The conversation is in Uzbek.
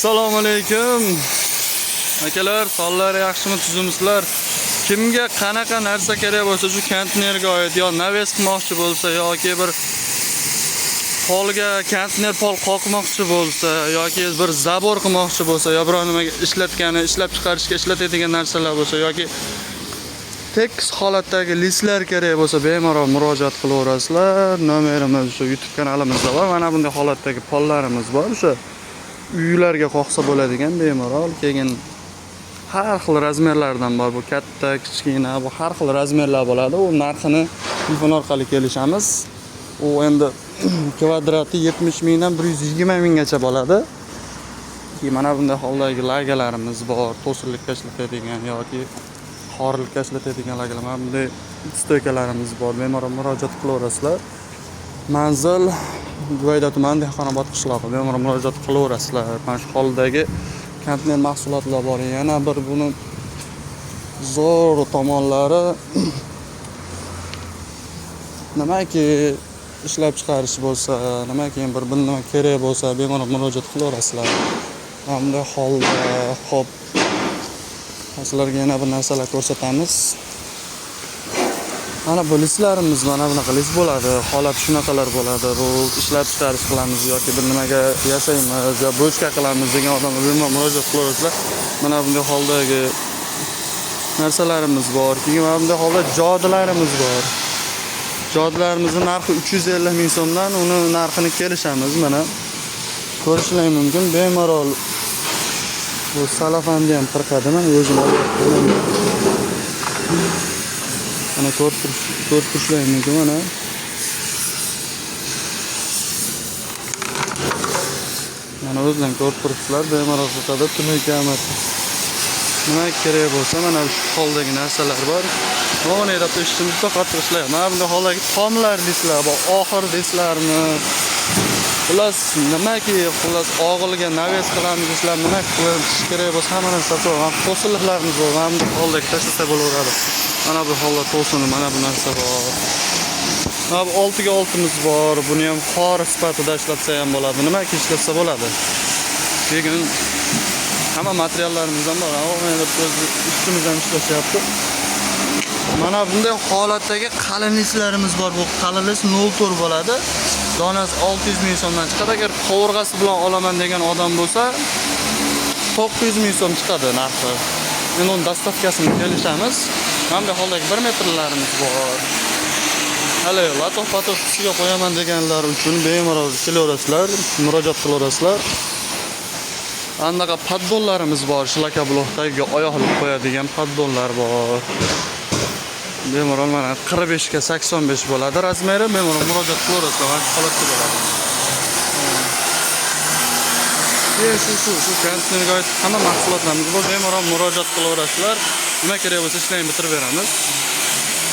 Assalomu alaykum. Akalar, sonlar yaxshimi, tuzimsizlar? Kimga qanaqa narsa kerak bo'lsa, shu konteynerga oid yo naves qilmoqchi bo'lsa yoki bir polga konteyner pol qoqmoqchi bo'lsa yoki bir zabor qilmoqchi bo'lsa, yo biror nimaga ishlab chiqarishga ishlatadigan narsalar bo'lsa yoki tekis holatdagi listlar kerak bo'lsa, bemalol murojaat qilaverasizlar. Nomerimiz shu YouTube kanalimizda bor. Mana bunday holatdagi pollarimiz bor. O'sha uylarga qoqsa bo'ladigan bemalol. Keyin har xil razmerlardan bor. Bu katta, kichkina, bu har xil razmerlar bo'ladi. U narxini telefon orqali kelishamiz. U endi kvadrati 70 mingdan 120 minggacha bo'ladi. Mana bunday holdagi lagalarimiz bor. To'sirlikka ishlatadigan yoki xorillikka ishlatadigan lagalar. Mana bunday stoykalarimiz bor. Bemalol murojaat qilaverasizlar. Manzil Guvayda tumani Dehqonobod qishlog'i. Bemalol murojaat qilaverasizlar. Mana shu holdagi konteyner mahsulotlar bor. Yana bir buni zo'r tomonlari nimaki ishlab chiqarish bo'lsa, nimaki bir nima kerak bo'lsa, bemalol murojaat qilaverasizlar. Hamda holda xo'p. Sizlarga yana bir narsalar ko'rsatamiz. Mana bu listlarimiz mana bunaqa list bo'ladi. Holat shunaqalar bo'ladi. Bu ishlab chiqarish qilamiz yoki bir nimaga yasaymiz yo bochka qilamiz degan odamlar bemalol murojaat qilaverasizlar. Mana bunday holdagi narsalarimiz bor. Keyin mana bunday holda jodilarimiz bor. Jodilarimizning narxi 350 ming so'mdan uni narxini kelishamiz. Mana ko'rishingiz mumkin. Bemalol bu salafanni ham tirqadimi? O'zim olyapman. Mana ko'rib turishingiz mumkin mana. Mana o'zingizlar ko'rib turibsizlar, bemalol sotadi, tunuykami. Nima kerak bo'lsa, mana shu holdagi narsalar bor. Mana yerda ishimiz qattiq ishlayapti. Mana bunday holdagi tomlar deslar bor, oxir deslarni. Nimaki og'ilga naves qilamiz deslar, nima qilish kerak bo'lsa, hamma narsa bor. To'sinliklarimiz bor. Mana bunday holdagi tashlasa bo'laveradi. Mana bu holda to'sini, mana bu narsa bor. Mana bu 6 ga 6miz bor. Buni ham xor sifatida ishlatsa ham bo'ladi. Nimaki ishlatsa bo'ladi. Keyin hamma materiallarimiz ham bor. Mana ustimizdan ishlashyapti. Mana bunday holatdagi qalinliklarimiz bor. Bu qalinlik 0.4 bo'ladi. Donasi 600 ming so'mdan chiqadi. Agar qovurg'asi bilan olaman degan odam bo'lsa 900 ming so'm chiqadi narxi. Endi uni dastavkasini kelishamiz. Mana bu holdagi 1 metrlarimiz bor. Hali latof-patof ichiga qo'yaman deganlar uchun bemalol kelaverasizlar, murojaat qilaverasizlar. Anaqa paddonlarimiz bor. Shlaka blokdagi oyoqlik qo'yadigan paddonlar bor. Bemalol mana 45 ga 85 bo'ladi razmeri. Bemalol murojaat qilaverasizlar, mana shu holatda bo'ladi. Shu konteynerga oid hamma mahsulotlarimiz bor. Bemalol murojaat qilaverasizlar. Nima kerak bo'lsa ishlayni bitirib beramiz.